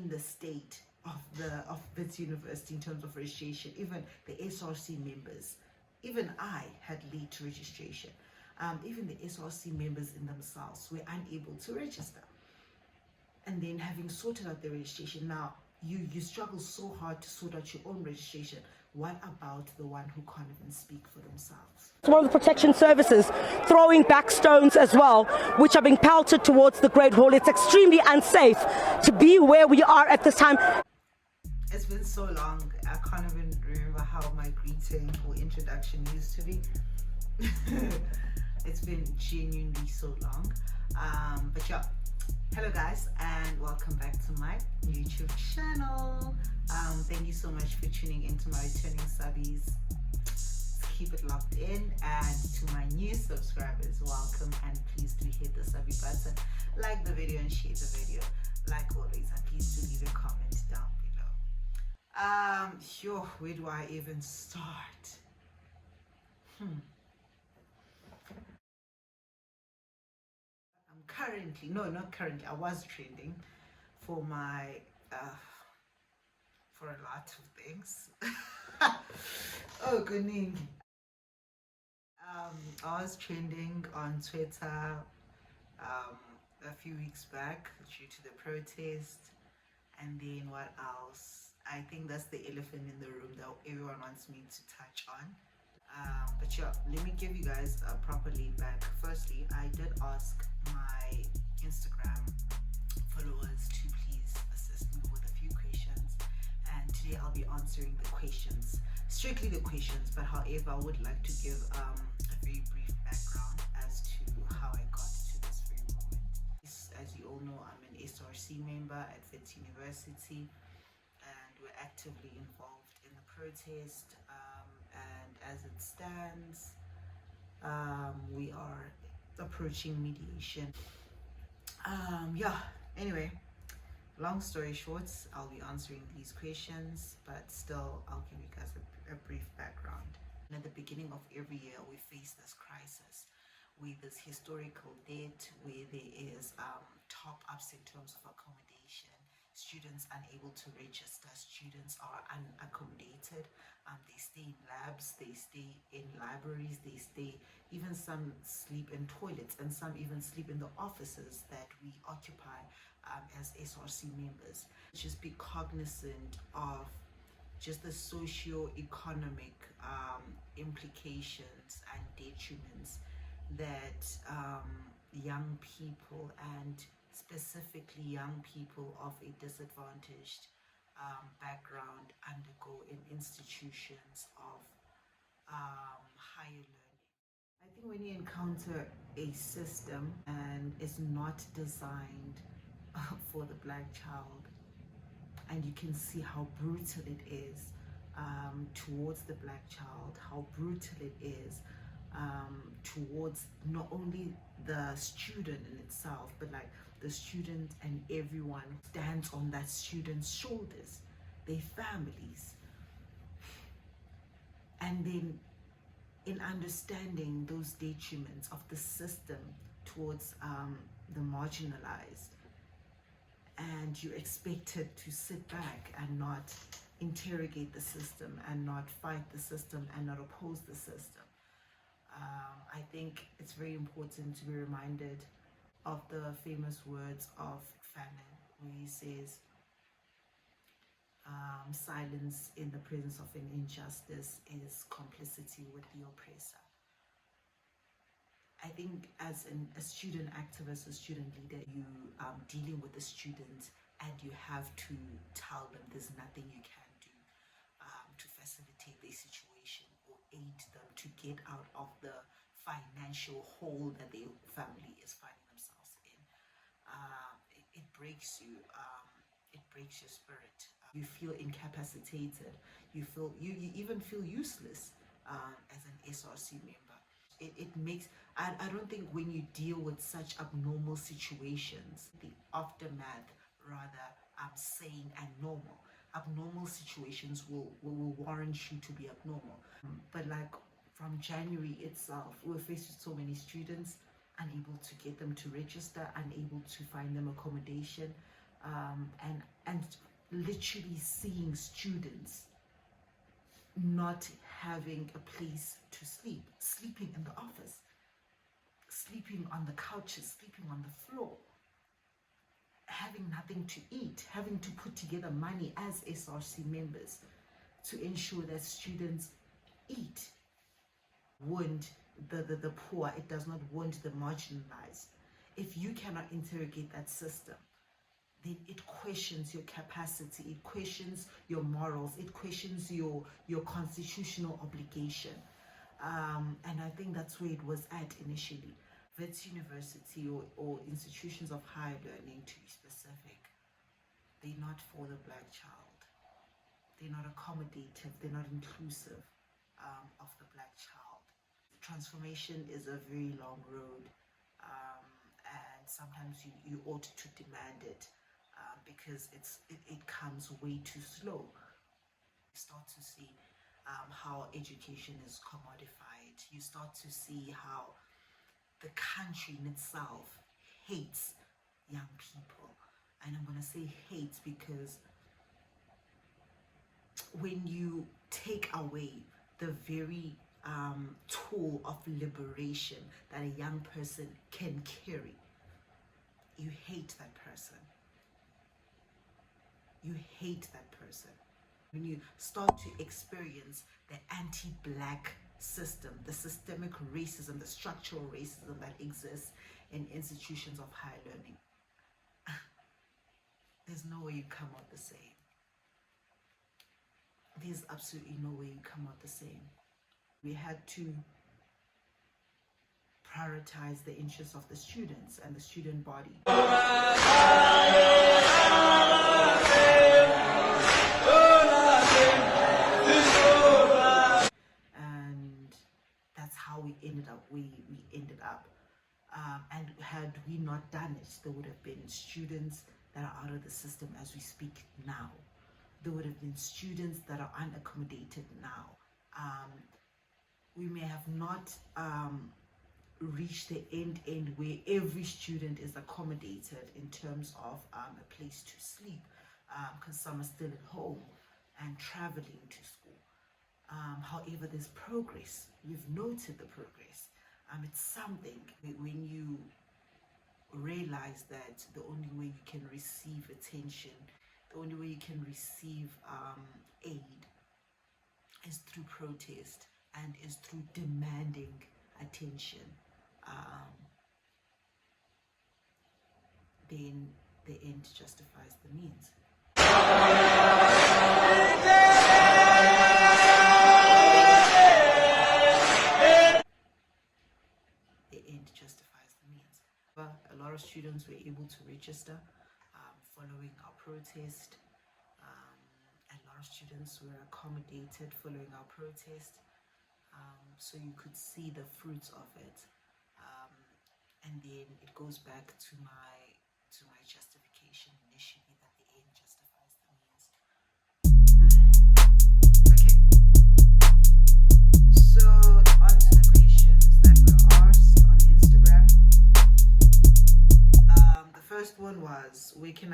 in the state of Wits University in terms of registration. Even the SRC members, even I had late registration. Even the SRC members in themselves were unable to register. And then having sorted out the registration, now you struggle so hard to sort out your own registration. What about the one who can't even speak for themselves? One of the protection services throwing back stones as well, which are being pelted towards the Great Hall. It's extremely unsafe to be where we are at this time. It's been so long, I can't even remember how my greeting or introduction used to be. It's been genuinely so long. But yeah, hello guys, and welcome back to my YouTube channel. Thank you so much for tuning into my returning subbies. Keep it locked in, and to my new subscribers, welcome, and please do hit the subby button, like the video and share the video like always, and please do leave a comment down below. Sure, where do I even start? Not currently, I was trending for my for a lot of things. Oh goodness. I was trending on Twitter a few weeks back due to the protest, and then what else? I think that's the elephant in the room that everyone wants me to touch on. But yeah, let me give you guys a proper lead back. Firstly, I did ask my Instagram followers to please assist me with a few questions, and today I'll be answering the questions, strictly the questions, but however I would like to give a very brief background as to how I got to this very moment. As you all know, I'm an SRC member at Wits University, and we're actively involved in the protest, and as it stands, we are approaching mediation. Anyway, long story short, I'll be answering these questions, but still I'll give you guys a brief background. And at the beginning of every year, we face this crisis with this historical debt, where there is top ups in terms of accommodation, students unable to register, students are unaccommodated, they stay in labs, they stay in libraries, they stay, even some sleep in toilets, and some even sleep in the offices that we occupy as SRC members. Just be cognizant of just the socio-economic implications and detriments that young people, and specifically young people of a disadvantaged background, undergo in institutions of higher learning. I think when you encounter a system and it's not designed for the black child, and you can see how brutal it is towards the black child, how brutal it is towards not only the student in itself, but like the student and everyone stands on that student's shoulders, their families. And then in understanding those detriments of the system towards the marginalized, and you're expected to sit back and not interrogate the system, and not fight the system, and not oppose the system. I think it's very important to be reminded of the famous words of Fanon, where he says, silence in the presence of an injustice is complicity with the oppressor. I think as a student activist, a student leader, you are dealing with the students, and you have to tell them there's nothing you can do to facilitate their situation or aid them to get out of the financial hole that their family is finding themselves in. It breaks you. It breaks your spirit. You feel incapacitated. You even feel useless as an SRC member. It makes, I don't think when you deal with such abnormal situations, the aftermath rather saying abnormal. Abnormal situations will warrant you to be abnormal. But like from January itself, we were faced with so many students, unable to get them to register, unable to find them accommodation, and literally seeing students not having a place to sleep, sleeping in the office, sleeping on the couches, sleeping on the floor, having nothing to eat, having to put together money as SRC members to ensure that students eat. Wound the poor, it does not wound the marginalized. If you cannot interrogate that system, then it questions your capacity, it questions your morals, it questions your constitutional obligation. And I think that's where it was at initially. Wits University or institutions of higher learning, to be specific, they're not for the Black child. They're not accommodative, they're not inclusive of the Black child. Transformation is a very long road, and sometimes you ought to demand it because it comes way too slow. You start to see how education is commodified. You start to see how the country in itself hates young people. And I'm going to say hates because when you take away the very tool of liberation that a young person can carry, you hate that person. You hate that person. When you start to experience the anti-Black system, the systemic racism, the structural racism that exists in institutions of higher learning, there's no way you come out the same. There's absolutely no way you come out the same. We had to prioritize the interests of the students and the student body. And that's how we ended up. We ended up. And had we not done it, there would have been students that are out of the system as we speak now. There would have been students that are unaccommodated now. We may have not reached the end where every student is accommodated in terms of a place to sleep, because some are still at home and traveling to school. However, there's progress. We've noted the progress. It's something when you realize that the only way you can receive attention, the only way you can receive aid is through protest and is through demanding attention, then the end justifies the means. The end justifies the means. But a lot of students were able to register following our protest. A lot of students were accommodated following our protest. So you could see the fruits of it, and then it goes back to my justification initially that the end justifies the means. Okay, so on to the questions that were asked on Instagram. The first one was, where can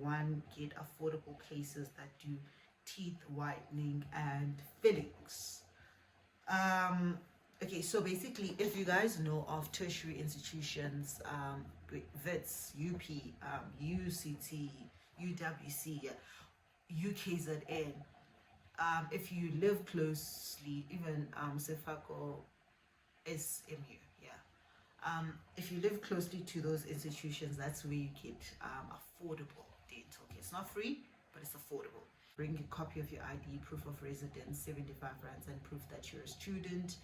one get affordable places that do teeth whitening and fillings? Okay, so basically, if you guys know of tertiary institutions, Wits, UP, UCT, UWC, UKZN, if you live closely, even Sibaca, SMU, if you live closely to those institutions, that's where you get affordable dental care. It's not free, but it's affordable. Bring a copy of your ID, proof of residence, 75 rands, and proof that you're a student,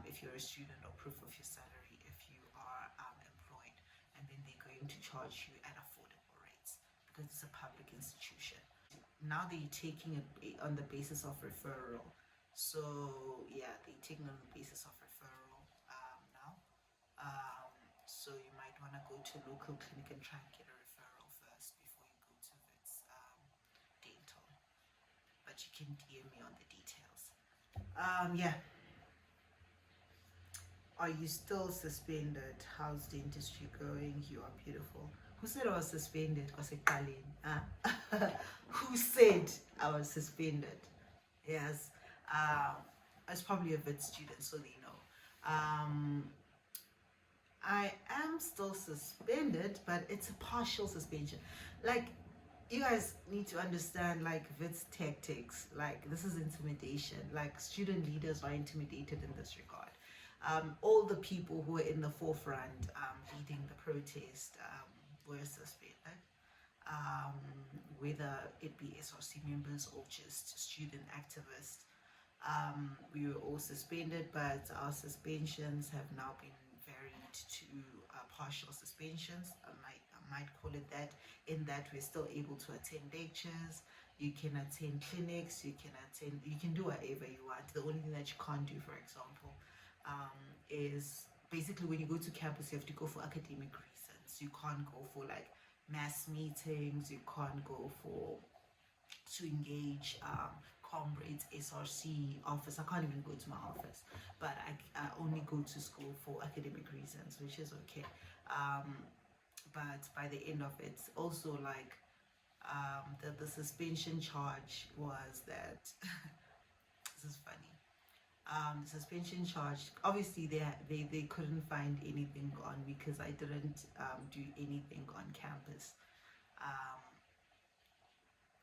if you're a student, or proof of your salary if you are employed. And then they're going to charge you at affordable rates because it's a public institution. Now they're taking it on the basis of referral. So yeah, they're taking on the basis of referral now. So you might want to go to a local clinic and try and get a referral first before you go to Wits dental. But you can DM me on the details. Yeah. Are you still suspended? How's dentistry going? You are beautiful. Who said I was suspended? Who said I was suspended? Yes. It's probably a Wits student, so they know. I am still suspended, but it's a partial suspension. Like, you guys need to understand, like, Wits tactics. Like, this is intimidation. Like, student leaders are intimidated in this regard. All the people who were in the forefront leading the protest were suspended, whether it be SRC members or just student activists. We were all suspended, but our suspensions have now been varied to partial suspensions. I might call it that, in that we're still able to attend lectures, you can attend clinics, you can do whatever you want. The only thing that you can't do, for example, is basically when you go to campus, you have to go for academic reasons. You can't go for like mass meetings, you can't go to engage comrades, SRC office. I can't even go to my office, but I only go to school for academic reasons, which is okay. But by the end of it, also like the suspension charge was that this is funny. The suspension charge, obviously they couldn't find anything on me because I didn't do anything on campus,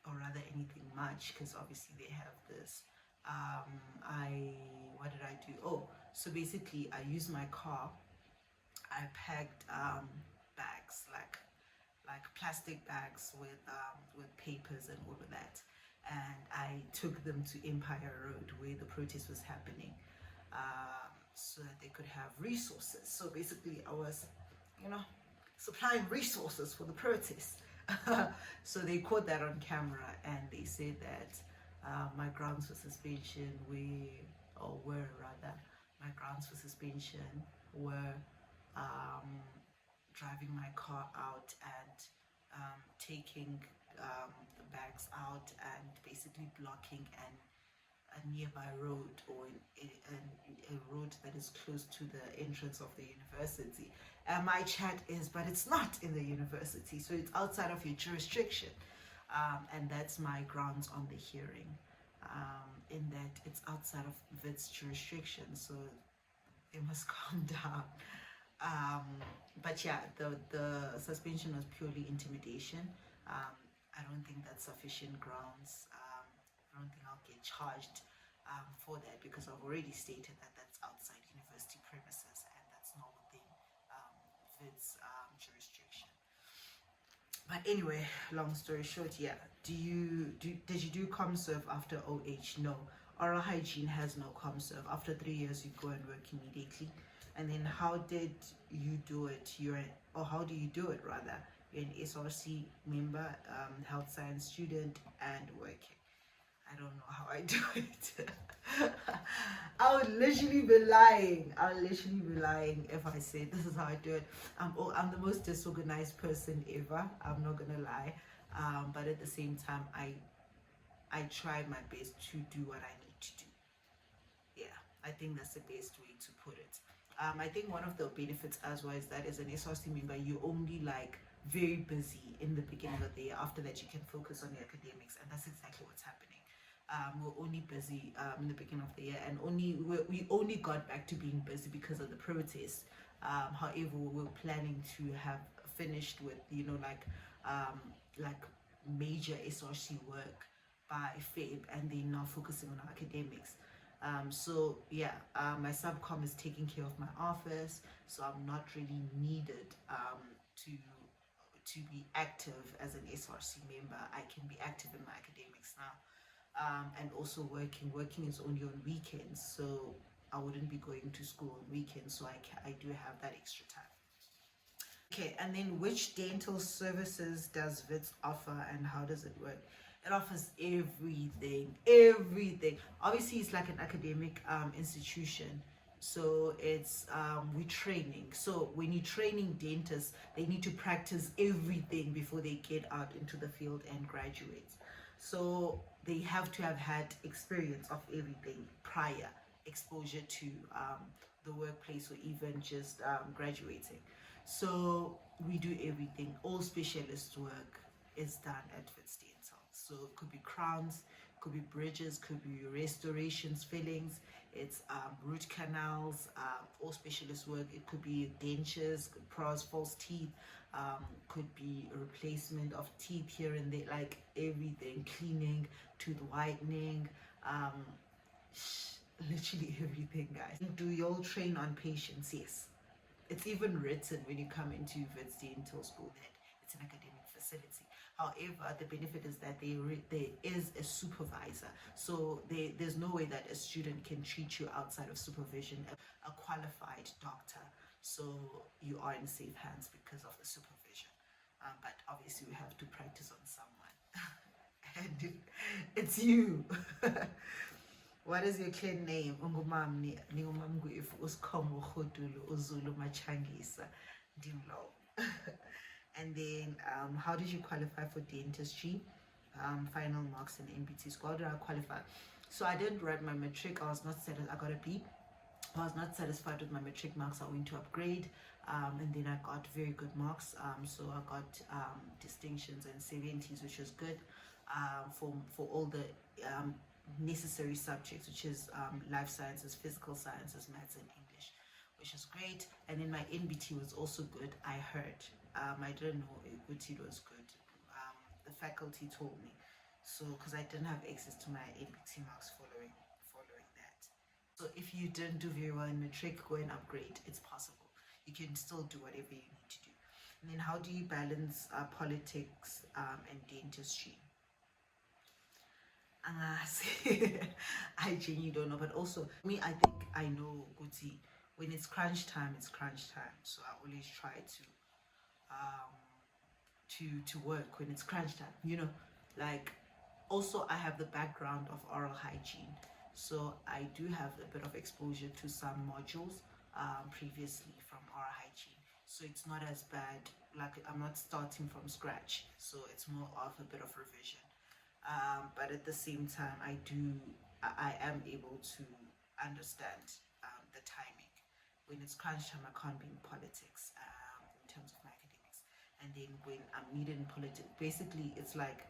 or rather anything much, because obviously they have this. What did I do? Oh, so basically I used my car. I packed bags, like plastic bags with papers and all of that, and I took them to Empire Road where the protest was happening, so that they could have resources. So basically I was, supplying resources for the protest. So they caught that on camera, and they said that my grounds for suspension my grounds for suspension were driving my car out and taking the bags out and basically blocking a nearby road, or a road that is close to the entrance of the university. And my chat is, but it's not in the university, so it's outside of your jurisdiction. And that's my grounds on the hearing, in that it's outside of Wits jurisdiction, so they must calm down. But yeah, the suspension was purely intimidation. I don't think that's sufficient grounds. I don't think I'll get charged for that, because I've already stated that that's outside university premises and that's not within Wits jurisdiction. But anyway, long story short, yeah. Did you do ComServe after OH? No. Oral hygiene has no ComServe. After 3 years, you go and work immediately. And then how did you do it? How do you do it rather? You're an SRC member, health science student, and working. I don't know how I do it. I would literally be lying. If I say this is how I do it. I'm the most disorganized person ever. I'm not gonna lie. But at the same time, I try my best to do what I need to do. Yeah, I think that's the best way to put it. I think one of the benefits as well is that as an SRC member, you're only like very busy in the beginning of the year. After that, you can focus on the academics, and that's exactly what's happening. We're only busy in the beginning of the year, and we only got back to being busy because of the protest. However, we're planning to have finished with like major SRC work by Feb, and then now focusing on our academics. So yeah, my subcom is taking care of my office, so I'm not really needed to be active as an SRC member. I can be active in my academics now. And also working is only on weekends, so I wouldn't be going to school on weekends, so I do have that extra time. Okay, and then which dental services does Wits offer, and how does it work? It offers everything. Obviously, it's like an academic institution, so it's we're training. So when you're training dentists, they need to practice everything before they get out into the field and graduate. So they have to have had experience of everything prior, exposure to the workplace, or even just graduating. So we do everything. All specialist work is done at Wits Dental. So it could be crowns, could be bridges, could be restorations, fillings, it's root canals, all specialist work. It could be dentures, pros, false teeth, could be a replacement of teeth here and there, like everything, cleaning, tooth whitening, literally everything, guys. Do you all train on patients? Yes. It's even written when you come into Wits Dental School that it's an academic facility. However, the benefit is that there is a supervisor. So there's no way that a student can treat you outside of supervision, a qualified doctor. So you are in safe hands because of the supervision. But obviously we have to practice on someone. And it's you. What is your clan name? Ungumamni ningumamgu if uskomo khudulu uzulu machangisa dimlo. And then how did you qualify for dentistry? Final marks and MBT score. How did I qualify? So I didn't write my matric. I was not satisfied. I got a B. I was not satisfied with my matric marks. I went to upgrade, and then I got very good marks. So I got distinctions and 70s, which was good for all the necessary subjects, which is life sciences, physical sciences, maths, and English, which is great. And then my NBT was also good. I heard. I didn't know NBT was good. The faculty told me. So, because I didn't have access to my NBT marks following that. So if you didn't do very well in matric, go and upgrade. It's possible. You can still do whatever you need to do. And then how do you balance politics and dentistry? I genuinely don't know, but also me, I think I know Guti. When it's crunch time, it's crunch time. So I always try to work when it's crunch time. You know, like also I have the background of oral hygiene, so I do have a bit of exposure to some modules previously from oral hygiene. So it's not as bad. Like I'm not starting from scratch. So it's more of a bit of revision. But at the same time, I am able to understand the timing. When it's crunch time, I can't be in politics in terms of my academics. And then when I'm needed in politics, basically it's like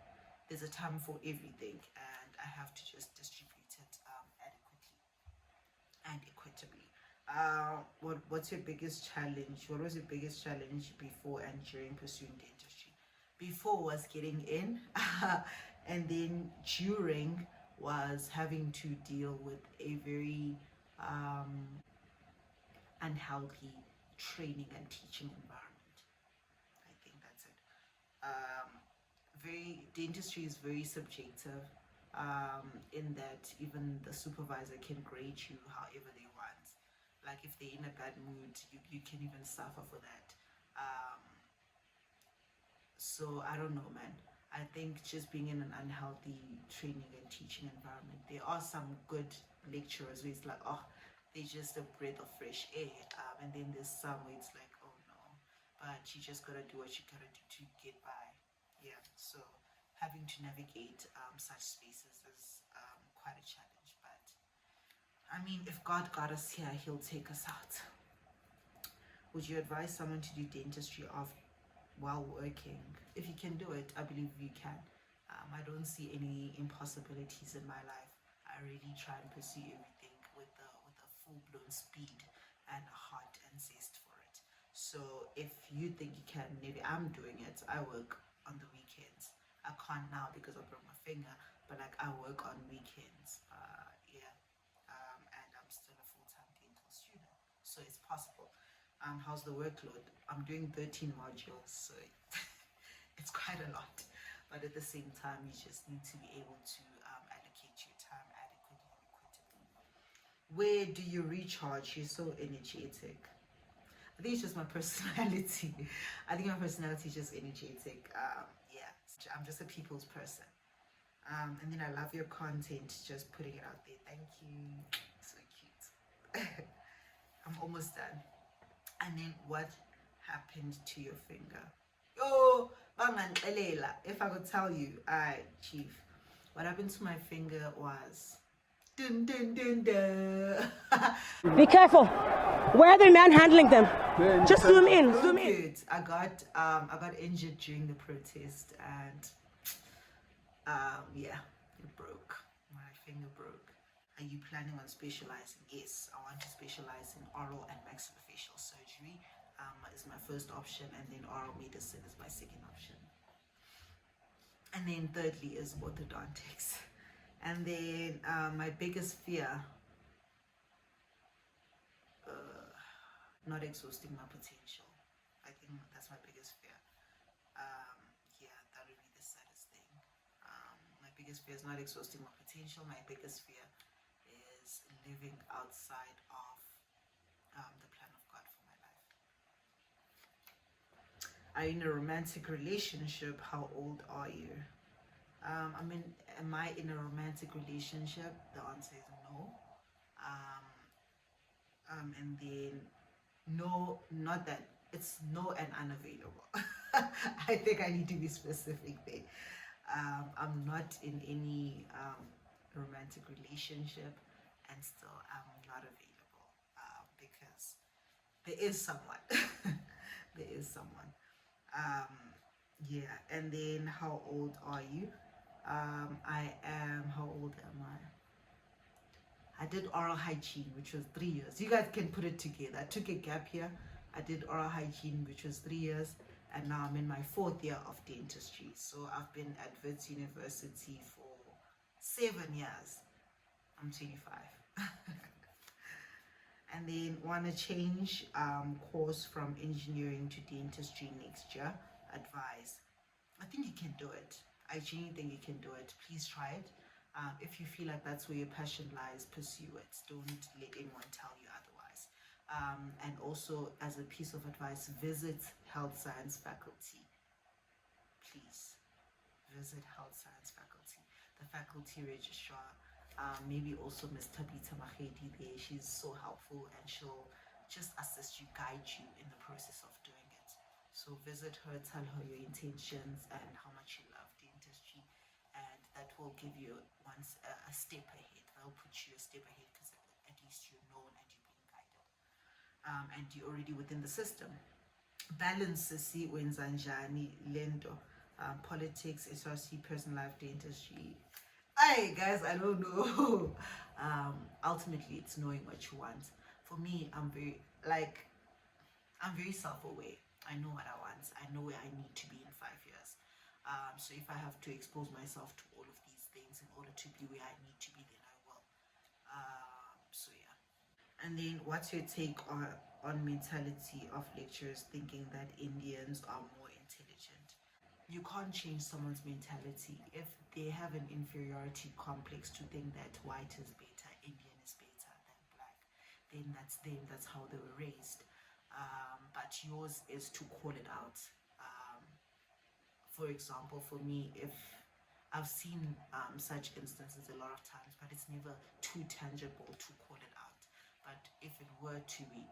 there's a time for everything, and I have to just distribute it adequately and equitably. What's your biggest challenge? What was your biggest challenge before and during pursuing dentistry? Before was getting in. And then during was having to deal with a very unhealthy training and teaching environment. I think that's it. Dentistry is very subjective in that even the supervisor can grade you however they want. Like if they're in a bad mood, you can even suffer for that. So I don't know, man. I think just being in an unhealthy training and teaching environment, there are some good lecturers where it's like, oh, they're just a breath of fresh air. And then there's some where it's like, oh no, but you just gotta do what you gotta do to get by. Yeah, so having to navigate such spaces is quite a challenge. But I mean, if God got us here, He'll take us out. Would you advise someone to do dentistry while working? If you can do it, I believe you can. I don't see any impossibilities in my life. I really try and pursue everything with a full-blown speed and a heart and zest for it. So if you think you can, maybe I'm doing it. I work on the weekends. I can't now because I broke my finger, but like I work on weekends. And I'm still a full-time dental student, so it's possible. How's the workload? I'm doing 13 modules, so it's quite a lot. But at the same time, you just need to be able to allocate your time adequately and equitably. Where do you recharge? You're so energetic. I think it's just my personality. I think my personality is just energetic. Yeah, I'm just a people's person. And then I love your content, just putting it out there. Thank you. So cute. I'm almost done. And then what happened to your finger? Oh, if I could tell you, chief, what happened to my finger was Dun, dun, dun, dun. Be careful. Where are they manhandling them? Just zoom in, zoom in. Good. I got injured during the protest, and yeah, it broke. My finger broke. Are you planning on specializing? Yes, I want to specialize in oral and maxillofacial surgery. Is my first option, and then oral medicine is my second option. And then thirdly is orthodontics. And then my biggest fear, not exhausting my potential. I think that's my biggest fear. Yeah, that would be the saddest thing. My biggest fear is not exhausting my potential. My biggest fear is living outside of the plan of God for my life. Are you in a romantic relationship? How old are you? Am I in a romantic relationship? The answer is no. And then no, not that, it's no and unavailable. I think I need to be specific there. I'm not in any romantic relationship, and still I'm not available because there is someone. There is someone. Yeah, and then how old are you? How old am I? I did oral hygiene, which was 3 years. You guys can put it together. I took a gap here. I did oral hygiene, which was 3 years. And now I'm in my 4th year of dentistry. So I've been at Wits University for 7 years. I'm 25. And then want to change course from engineering to dentistry next year. Advise. I think you can do it. I genuinely think you can do it. Please try it. If you feel like that's where your passion lies, pursue it. Don't let anyone tell you otherwise. And also, as a piece of advice, visit health science faculty. Please visit health science faculty. The faculty registrar, maybe also Ms. Tabita Mahedi there. She's so helpful, and she'll just assist you, guide you in the process of doing it. So visit her, tell her your intentions and how much you love dentistry, and that will give you a step ahead. That'll put you a step ahead because at least you're known and you're being guided, and you're already within the system. Balance sisi wenzanjani lento, politics, SRC, personal life, dentistry. Hey guys, I don't know. Ultimately, it's knowing what you want. For me, I'm very self-aware. I know what I want. I know where I need to be in 5 years. So if I have to expose myself to all of these things in order to be where I need to be, then I will. So yeah. And then what's your take on mentality of lecturers thinking that Indians are more intelligent? You can't change someone's mentality. If they have an inferiority complex to think that white is better, Indian is better than black, then that's them. That's how they were raised. But yours is to call it out. For example, for me, if I've seen such instances a lot of times, but it's never too tangible to call it out. But if it were to be,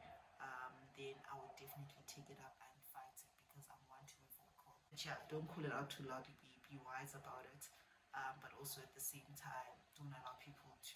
then I would definitely take it up and fight it because I'm wanting a vocal. But yeah, don't call it out too loudly. Be wise about it. But also at the same time, don't allow people to